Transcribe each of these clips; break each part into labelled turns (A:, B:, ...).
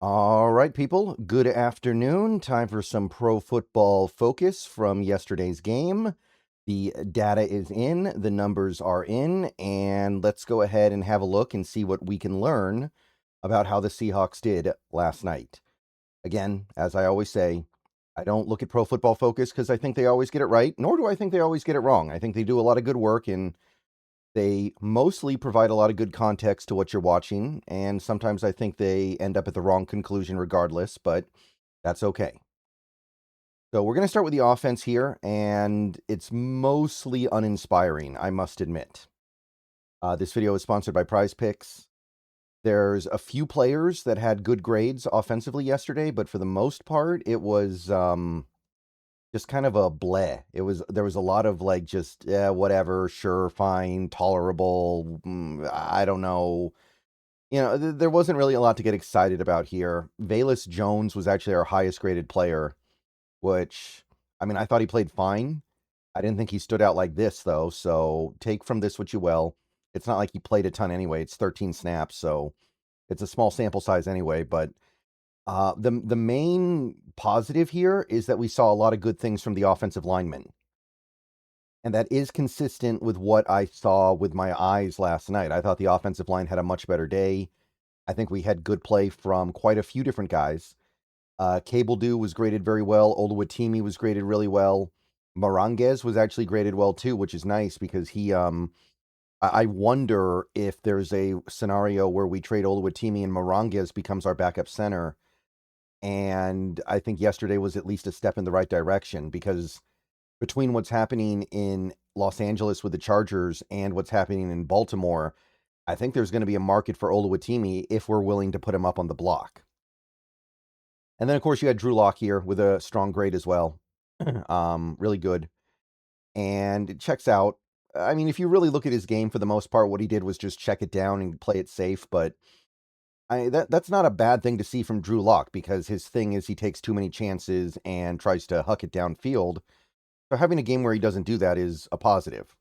A: All right, people, good afternoon. Time for some pro football focus from yesterday's game. The data is in, the numbers are in, and let's go ahead and have a look and see what we can learn about how the Seahawks did last night. Again, as I always say, I don't look at Pro Football Focus because I think they always get it right, nor do I think they always get it wrong. I think they do a lot of good work, and they mostly provide a lot of good context to what you're watching, and sometimes I think they end up at the wrong conclusion regardless, but that's okay. So we're going to start with the offense here, and it's mostly uninspiring, I must admit. This video is sponsored by Prize Picks. There's a few players that had good grades offensively yesterday, but for the most part, it was just kind of a bleh. There was a lot of like just whatever, sure, fine, tolerable. I don't know. There wasn't really a lot to get excited about here. Velez Jones was actually our highest graded player, which I mean I thought he played fine. I didn't think he stood out like this though. So take from this what you will. It's not like he played a ton anyway. It's 13 snaps, so it's a small sample size anyway. But the main positive here is that we saw a lot of good things from the offensive linemen. And that is consistent with what I saw with my eyes last night. I thought the offensive line had a much better day. I think we had good play from quite a few different guys. Cable Dew was graded very well. Oluwatimi was graded really well. Moranguez was actually graded well too, which is nice because he I wonder if there's a scenario where we trade Oluwatimi and Moranguez becomes our backup center. And I think yesterday was at least a step in the right direction because between what's happening in Los Angeles with the Chargers and what's happening in Baltimore, I think there's going to be a market for Oluwatimi if we're willing to put him up on the block. And then, of course, you had Drew Lock here with a strong grade as well. Really good. And it checks out. I mean, if you really look at his game, for the most part, what he did was just check it down and play it safe. But that's not a bad thing to see from Drew Lock because his thing is he takes too many chances and tries to huck it downfield. So having a game where he doesn't do that is a positive.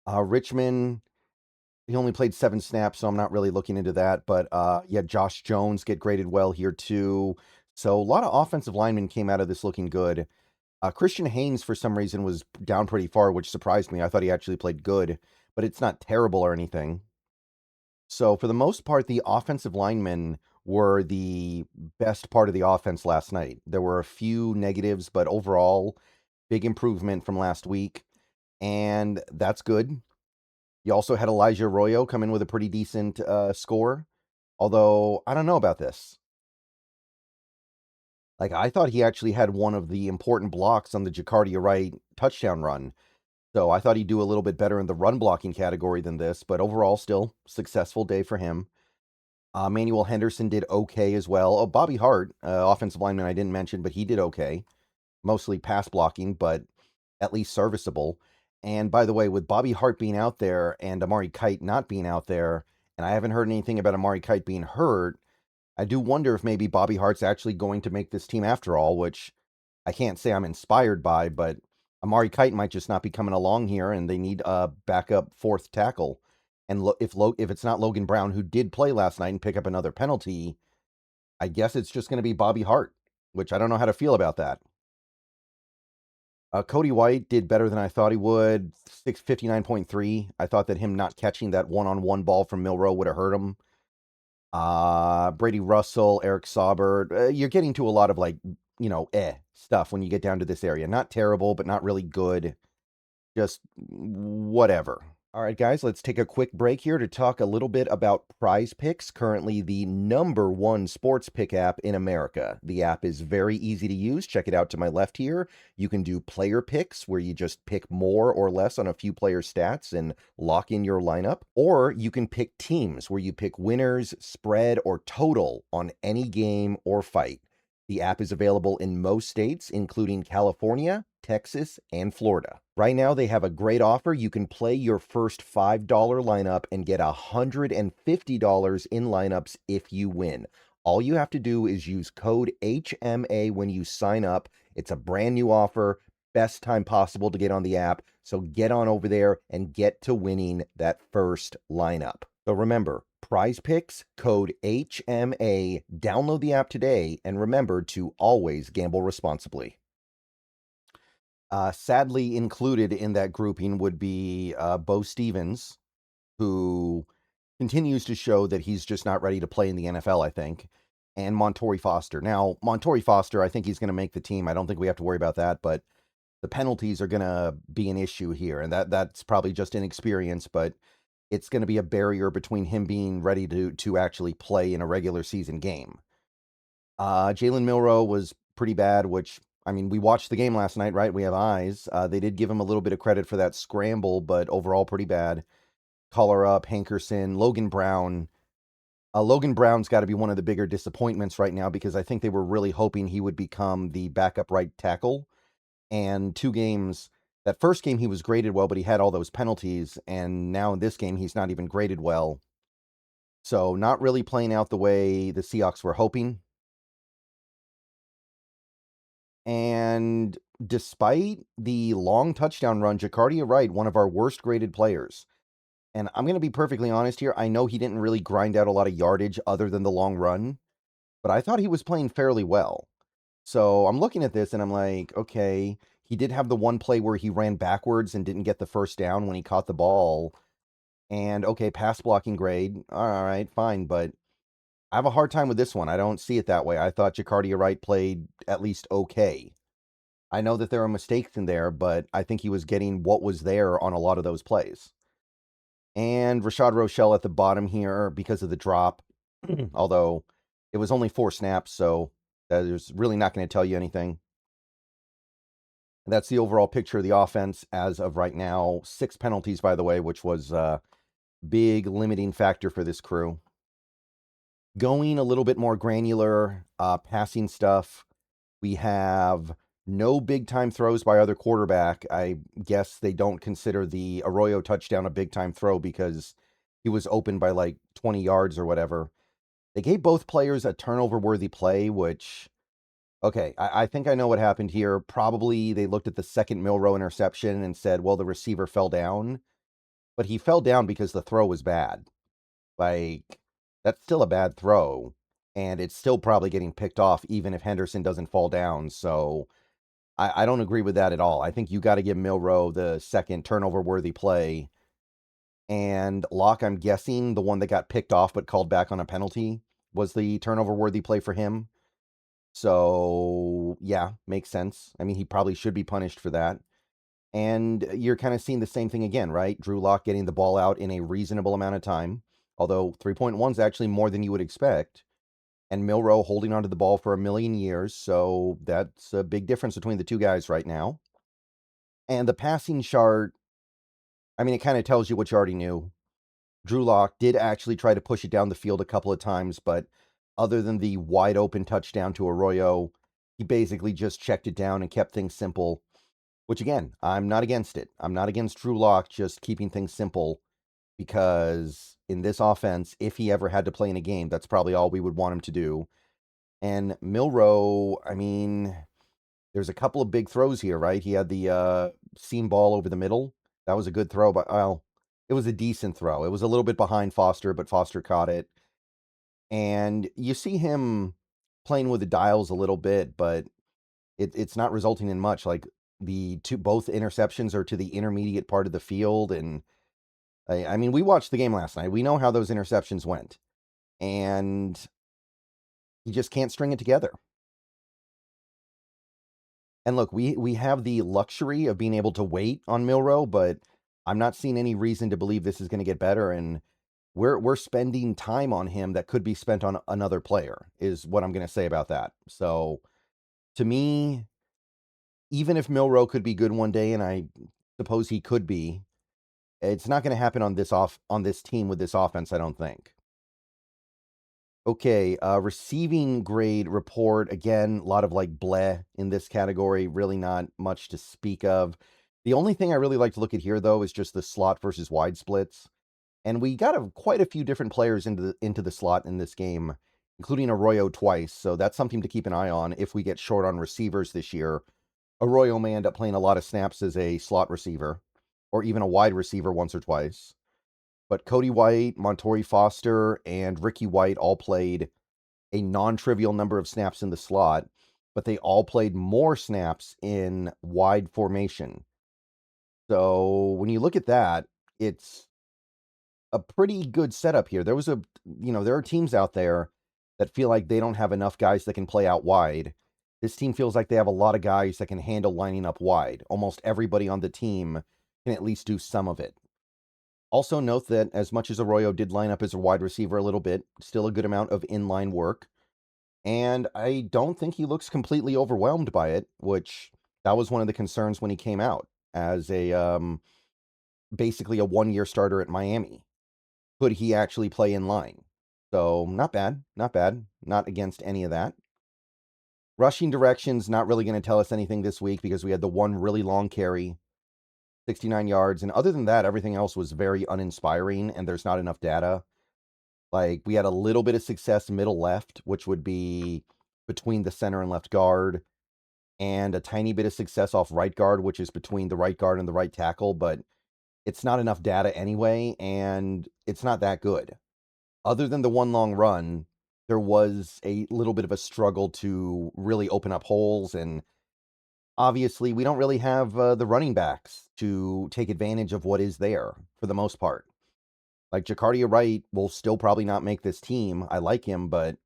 A: Richmond, he only played 7 snaps, so I'm not really looking into that. But yeah, Josh Jones get graded well here too. So a lot of offensive linemen came out of this looking good. Christian Haynes, for some reason, was down pretty far, which surprised me. I thought he actually played good, but it's not terrible or anything. So for the most part, the offensive linemen were the best part of the offense last night. There were a few negatives, but overall, big improvement from last week, and that's good. You also had Elijah Arroyo come in with a pretty decent score, although I don't know about this. Like, I thought he actually had one of the important blocks on the Jacardia Wright touchdown run. So I thought he'd do a little bit better in the run blocking category than this, but overall, still successful day for him. Manuel Henderson did okay as well. Oh, Bobby Hart, offensive lineman I didn't mention, but he did okay. Mostly pass blocking, but at least serviceable. And by the way, with Bobby Hart being out there and Amari Kite not being out there, and I haven't heard anything about Amari Kite being hurt, I do wonder if maybe Bobby Hart's actually going to make this team after all, which I can't say I'm inspired by, but Amari Kite might just not be coming along here, and they need a backup fourth tackle. And if it's not Logan Brown, who did play last night and pick up another penalty, I guess it's just going to be Bobby Hart, which I don't know how to feel about that. Cody White did better than I thought he would, 659.3. I thought that him not catching that one-on-one ball from Milrow would have hurt him. Brady Russell, Eric Saubert, you're getting to a lot of like, stuff when you get down to this area. Not terrible, but not really good. Just whatever. All right, guys, let's take a quick break here to talk a little bit about Prize Picks, currently the #1 sports pick app in America. The app is very easy to use. Check it out to my left here. You can do player picks, where you just pick more or less on a few player stats and lock in your lineup. Or you can pick teams, where you pick winners, spread, or total on any game or fight. The app is available in most states, including California, Texas, and Florida. Right now, they have a great offer. You can play your first $5 lineup and get $150 in lineups if you win. All you have to do is use code HMA when you sign up. It's a brand new offer. Best time possible to get on the app. So get on over there and get to winning that first lineup. So remember, Prize Picks, code HMA. Download the app today, and remember to always gamble responsibly. Sadly, included in that grouping would be Bo Stevens, who continues to show that he's just not ready to play in the NFL, I think, and Montorie Foster. Now, Montorie Foster, I think he's going to make the team. I don't think we have to worry about that, but the penalties are going to be an issue here, and that's probably just inexperience, but it's going to be a barrier between him being ready to actually play in a regular season game. Jalen Milroe was pretty bad, which, I mean, we watched the game last night, right? We have eyes. They did give him a little bit of credit for that scramble, but overall pretty bad. Collar up, Hankerson, Logan Brown. Logan Brown's got to be one of the bigger disappointments right now because I think they were really hoping he would become the backup right tackle. And 2 games, that first game he was graded well, but he had all those penalties. And now in this game, he's not even graded well. So not really playing out the way the Seahawks were hoping. And despite the long touchdown run, Jacardia Wright, one of our worst graded players. And I'm going to be perfectly honest here. I know he didn't really grind out a lot of yardage other than the long run, but I thought he was playing fairly well. So I'm looking at this and I'm like, okay, he did have the one play where he ran backwards and didn't get the first down when he caught the ball. And okay, pass blocking grade. All right, fine. But I have a hard time with this one. I don't see it that way. I thought Jacardia Wright played at least okay. I know that there are mistakes in there, but I think he was getting what was there on a lot of those plays. And Rashad Rochelle at the bottom here because of the drop, although it was only 4 snaps, so that is really not going to tell you anything. That's the overall picture of the offense as of right now. 6 penalties, by the way, which was a big limiting factor for this crew. Going a little bit more granular, passing stuff, we have no big-time throws by other quarterback. I guess they don't consider the Arroyo touchdown a big-time throw because he was open by like 20 yards or whatever. They gave both players a turnover-worthy play, which, okay, I think I know what happened here. Probably they looked at the second Milroe interception and said, well, the receiver fell down. But he fell down because the throw was bad. Like, that's still a bad throw. And it's still probably getting picked off even if Henderson doesn't fall down. So I don't agree with that at all. I think you got to give Milroe the second turnover-worthy play. And Locke, I'm guessing the one that got picked off but called back on a penalty was the turnover-worthy play for him. So, yeah, makes sense. I mean, he probably should be punished for that. And you're kind of seeing the same thing again, right? Drew Lock getting the ball out in a reasonable amount of time, although 3.1 is actually more than you would expect. And Milroe holding onto the ball for a million years, so that's a big difference between the two guys right now. And the passing chart, I mean, it kind of tells you what you already knew. Drew Lock did actually try to push it down the field a couple of times, but other than the wide open touchdown to Arroyo, he basically just checked it down and kept things simple. Which, again, I'm not against it. I'm not against Drew Lock just keeping things simple because in this offense, if he ever had to play in a game, that's probably all we would want him to do. And Milroe, I mean, there's a couple of big throws here, right? He had the seam ball over the middle. That was a good throw, but, well, it was a decent throw. It was a little bit behind Foster, but Foster caught it. And you see him playing with the dials a little bit, but it's not resulting in much. Like, both interceptions are to the intermediate part of the field. And I mean, we watched the game last night. We know how those interceptions went. And he just can't string it together. And look, we have the luxury of being able to wait on Milroe, but I'm not seeing any reason to believe this is going to get better. And we're spending time on him that could be spent on another player, is what I'm going to say about that. So, to me, even if Milroe could be good one day, and I suppose he could be, it's not going to happen on this team with this offense, I don't think. Okay, receiving grade report. Again, a lot of like bleh in this category. Really not much to speak of. The only thing I really like to look at here, though, is just the slot versus wide splits. And we got quite a few different players into the slot in this game, including Arroyo twice. So that's something to keep an eye on if we get short on receivers this year. Arroyo may end up playing a lot of snaps as a slot receiver or even a wide receiver once or twice. But Cody White, Montori Foster, and Ricky White all played a non-trivial number of snaps in the slot, but they all played more snaps in wide formation. So when you look at that, it's a pretty good setup here. There are teams out there that feel like they don't have enough guys that can play out wide. This team feels like they have a lot of guys that can handle lining up wide. Almost everybody on the team can at least do some of it. Also note that as much as Arroyo did line up as a wide receiver a little bit, still a good amount of inline work. And I don't think he looks completely overwhelmed by it, which that was one of the concerns when he came out as basically a one-year starter at Miami. Could he actually play in line? So not bad, not against any of that. Rushing directions, not really going to tell us anything this week because we had the one really long carry, 69 yards. And other than that, everything else was very uninspiring and there's not enough data. Like, we had a little bit of success middle left, which would be between the center and left guard, and a tiny bit of success off right guard, which is between the right guard and the right tackle, but it's not enough data anyway, and it's not that good. Other than the one long run, there was a little bit of a struggle to really open up holes, and obviously we don't really have the running backs to take advantage of what is there for the most part. Like, Jacardia Wright will still probably not make this team. I like him, but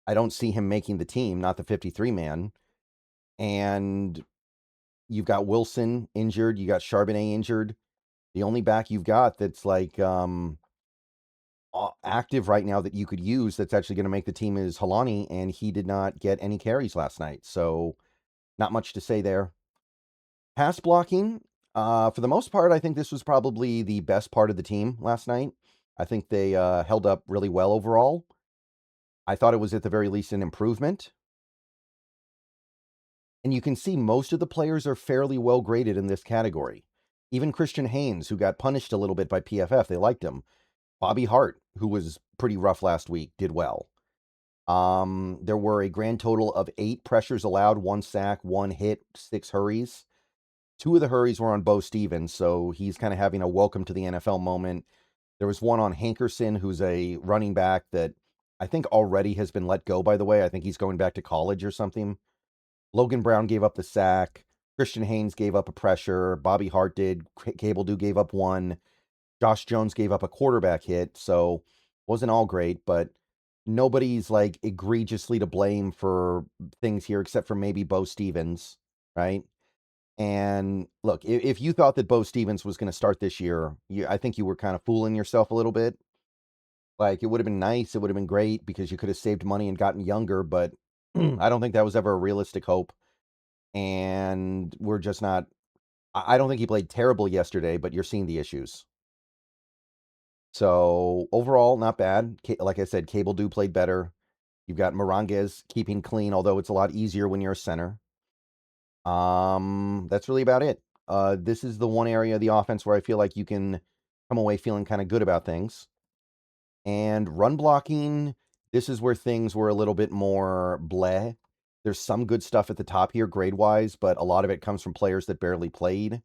A: I don't see him making the team, not the 53-man. And you've got Wilson injured. You got Charbonnet injured. The only back you've got that's like active right now that you could use that's actually going to make the team is Halani, and he did not get any carries last night. So not much to say there. Pass blocking, for the most part, I think this was probably the best part of the team last night. I think they held up really well overall. I thought it was at the very least an improvement. And you can see most of the players are fairly well graded in this category. Even Christian Haynes, who got punished a little bit by PFF, they liked him. Bobby Hart, who was pretty rough last week, did well. There were a grand total of 8 pressures allowed, 1 sack, 1 hit, 6 hurries. 2 of the hurries were on Bo Stevens, so he's kind of having a welcome to the NFL moment. There was one on Hankerson, who's a running back that I think already has been let go, by the way. I think he's going back to college or something. Logan Brown gave up the sack. Christian Haynes gave up a pressure. Bobby Hart did. Cable Dew gave up 1. Josh Jones gave up a quarterback hit, so wasn't all great, but nobody's like egregiously to blame for things here except for maybe Bo Stevens, right? And look, if you thought that Bo Stevens was going to start this year, I think you were kind of fooling yourself a little bit. Like, it would have been nice, it would have been great because you could have saved money and gotten younger, but I don't think that was ever a realistic hope. And we're just not. I don't think he played terrible yesterday, but you're seeing the issues. So overall, not bad. Like I said, Cable Dew played better. You've got Moranguez keeping clean, although it's a lot easier when you're a center. That's really about it. This is the one area of the offense where I feel like you can come away feeling kind of good about things. And run blocking, this is where things were a little bit more bleh. There's some good stuff at the top here grade-wise, but a lot of it comes from players that barely played.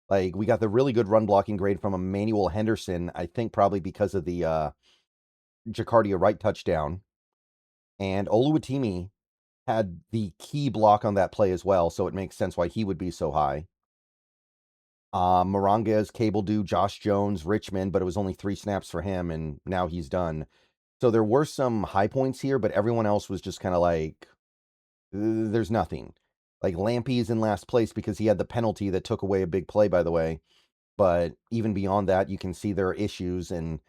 A: Like, we got the really good run blocking grade from Emmanuel Henderson, I think probably because of the Jacardia Wright touchdown. And Oluwatimi had the key block on that play as well, so it makes sense why he would be so high. Moranguez, Cable Dew, Josh Jones, Richmond, but it was only 3 snaps for him, and now he's done. So there were some high points here, but everyone else was just kind of like, there's nothing. Like, Lampy's in last place because he had the penalty that took away a big play, by the way. But even beyond that, you can see there are issues, and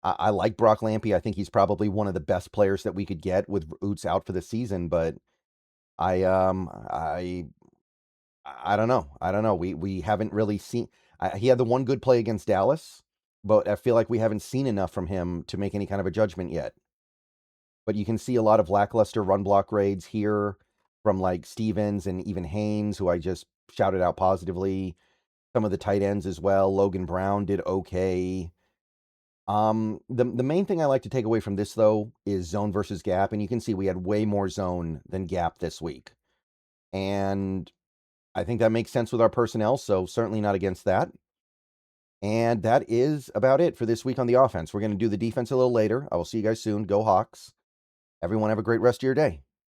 A: I like Brock Lampy. I think he's probably one of the best players that we could get with Oots out for the season, but I don't know. I don't know. We haven't really seen. He had the one good play against Dallas, but I feel like we haven't seen enough from him to make any kind of a judgment yet. But you can see a lot of lackluster run block grades here from like Stevens and even Haynes, who I just shouted out positively. Some of the tight ends as well. Logan Brown did okay. The main thing I like to take away from this though is zone versus gap, and you can see we had way more zone than gap this week. And I think that makes sense with our personnel, so certainly not against that. And that is about it for this week on the offense. We're going to do the defense a little later. I will see you guys soon. Go Hawks. Everyone have a great rest of your day.